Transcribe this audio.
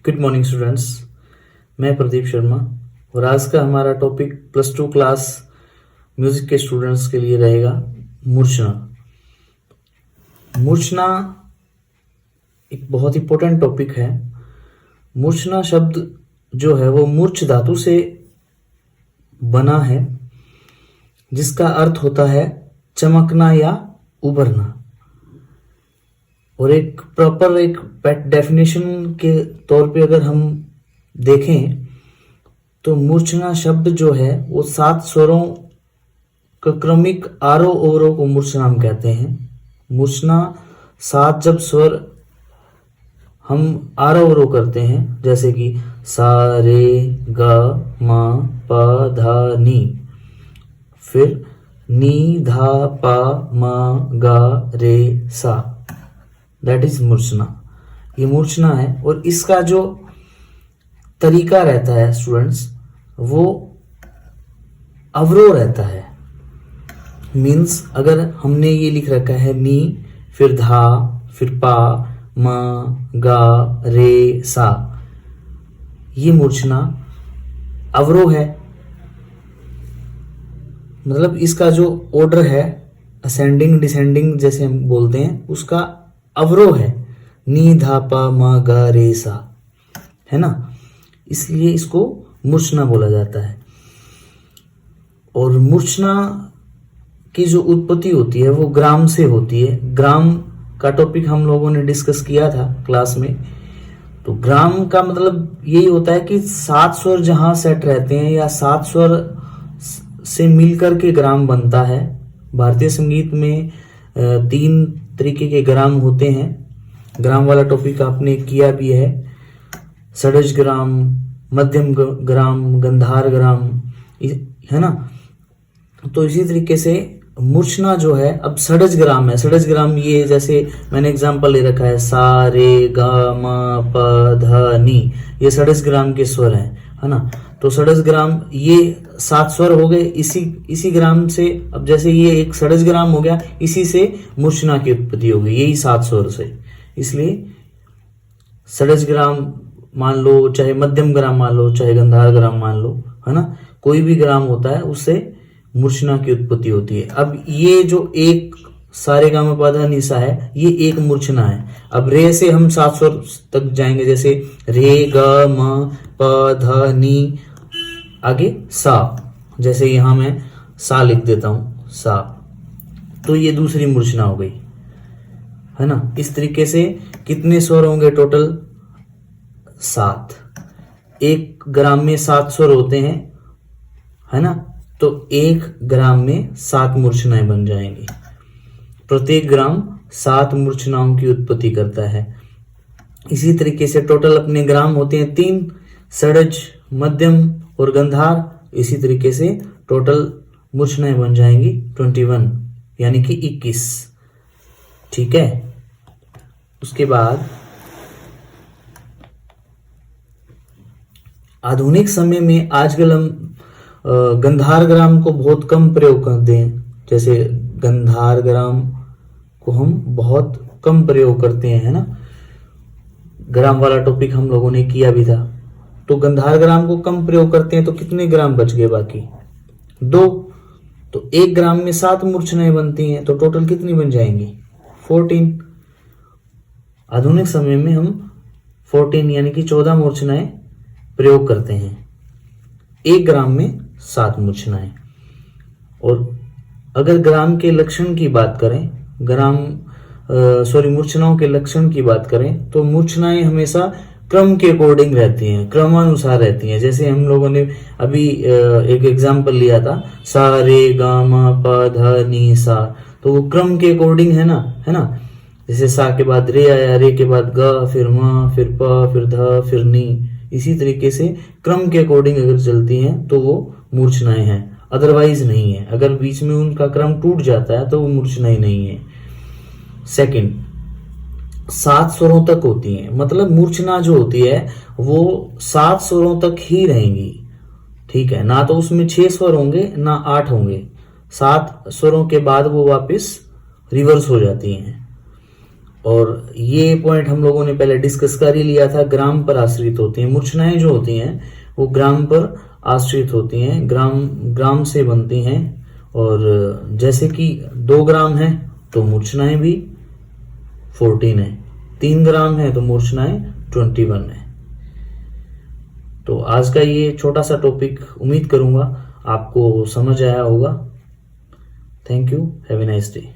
Good morning students, मैं प्रदीप शर्मा और आज का हमारा टॉपिक +2 क्लास म्यूजिक के स्टूडेंट्स के लिए रहेगा मूर्छना। मूर्छना एक बहुत इंपॉर्टेंट टॉपिक है। मूर्छना शब्द जो है वो मूर्छ धातु से बना है, जिसका अर्थ होता है चमकना या उभरना। और एक प्रॉपर एक डेफिनेशन के तौर पे अगर हम देखें तो मूर्छना शब्द जो है वो 7 स्वरों का क्रमिक आरोह अवरोह को मूर्छना हम कहते हैं। मूर्छना 7 जब स्वर हम आरोह अवरोह करते हैं, जैसे कि सा रे गा मा पा धा नी, फिर नी धा पा मा गा रे सा, दैट इज मूर्छना। ये मूर्छना है और इसका जो तरीका रहता है स्टूडेंट्स वो अवरोह रहता है। मीन्स अगर हमने ये लिख रखा है नी, फिर धा, फिर पा, मा, गा, रे, सा, ये मूर्छना अवरोह है। मतलब इसका जो ऑर्डर है असेंडिंग डिसेंडिंग जैसे हम बोलते हैं, उसका अवरोह है। नी धा पा मा गा रे सा, है ना, इसलिए इसको मूर्छना बोला जाता है। और मूर्छना की जो उत्पत्ति होती है वो ग्राम से होती है। ग्राम का टॉपिक हम लोगों ने डिस्कस किया था क्लास में। तो ग्राम का मतलब यही होता है कि 7 स्वर जहां सेट रहते हैं या 7 स्वर से मिलकर के ग्राम बनता है। भारतीय संगीत में 3 तरीके के ग्राम होते हैं। ग्राम वाला टॉपिक आपने किया भी है, षडज ग्राम, मध्यम ग्राम, गंधार ग्राम, है ना। तो इसी तरीके से मूर्छना जो है, अब षडज ग्राम है। षडज ग्राम ये जैसे मैंने एग्जांपल ले रखा है, सा रे गा मा प ध नी, ये षडज ग्राम के स्वर हैं, है ना। तो षडज ग्राम ये 7 स्वर हो गए। इसी ग्राम से, अब जैसे ये एक षडज ग्राम हो गया, इसी से मूर्छना की उत्पत्ति हो गई, यही 7 स्वर से। इसलिए षडज ग्राम मान लो, चाहे मध्यम ग्राम मान लो, चाहे गंधार ग्राम मान लो, है ना, कोई भी ग्राम होता है उससे मूर्छना की उत्पत्ति होती है। अब ये जो एक सारे गा मा पा धा नी सा है, ये एक मूर्छना है। अब रे से हम 7 स्वर तक जाएंगे, जैसे रे गा मा पा धा नी, आगे सा, जैसे यहां मैं सा लिख देता हूं, सा, तो ये दूसरी मूर्छना हो गई, है ना। इस तरीके से कितने स्वर होंगे टोटल? 7। एक ग्राम में 7 स्वर होते हैं, है ना। तो एक ग्राम में 7 मूर्छनाएं बन जाएंगी। प्रत्येक ग्राम 7 मूर्छनाओं की उत्पत्ति करता है। इसी तरीके से टोटल अपने ग्राम होते हैं 3, षडज, मध्यम और गंधार। इसी तरीके से टोटल मूर्छनाएं बन जाएंगी 21, यानी कि 21। ठीक है। उसके बाद आधुनिक समय में आजकल हम गंधार ग्राम को बहुत कम प्रयोग करते हैं। जैसे गंधार ग्राम को हम बहुत कम प्रयोग करते हैं, है ना। ग्राम वाला टॉपिक हम लोगों ने किया भी था। तो गंधार ग्राम को कम प्रयोग करते हैं तो कितने ग्राम बच गए? बाकी 2। तो एक ग्राम में 7 मूर्छनाएं बनती हैं, तो टोटल कितनी बन जाएंगी? 14। आधुनिक समय में हम 14 यानी कि 14 मूर्छनाएं प्रयोग करते हैं। एक ग्राम में 7 मूर्छनाएं। और अगर ग्राम के लक्षण की बात करें, मूर्छनाओं के लक्षण की बात करें, तो मूर्छनाएं हमेशा क्रम के अकॉर्डिंग रहती हैं, क्रमानुसार रहती हैं। जैसे हम लोगों ने अभी एक एग्जाम्पल लिया था, सा रे गा मा पा धा नी सा, तो वो क्रम के अकॉर्डिंग है ना। जैसे सा के बाद रे आया, रे के बाद गा, फिर मा, फिर पा, फिर धा, फिर नी। इसी तरीके से क्रम के अकॉर्डिंग अगर चलती हैं तो वो मूर्छनाएं हैं, अदरवाइज नहीं है। अगर बीच में उनका क्रम टूट जाता है तो वो मूर्छनाएं नहीं है। सेकंड, 7 स्वरों तक होती हैं। मतलब मूर्छना जो होती है वो 7 स्वरों तक ही रहेंगी, ठीक है। ना तो उसमें 6 स्वर होंगे ना 8 होंगे। 7 स्वरों के बाद वो वापस रिवर्स हो जाती हैं। और ये पॉइंट हम लोगों ने पहले डिस्कस कर ही लिया था, ग्राम पर आश्रित होती हैं। मूर्छनाएं जो होती हैं वो ग्राम पर आश्रित होती हैं, ग्राम से बनती हैं। और जैसे कि 2 ग्राम है तो मूर्छनाएं भी 14 है, 3 ग्राम है तो मूर्छनाएं 21 है। तो आज का ये छोटा सा टॉपिक उम्मीद करूंगा आपको समझ आया होगा। Thank you, have a nice day.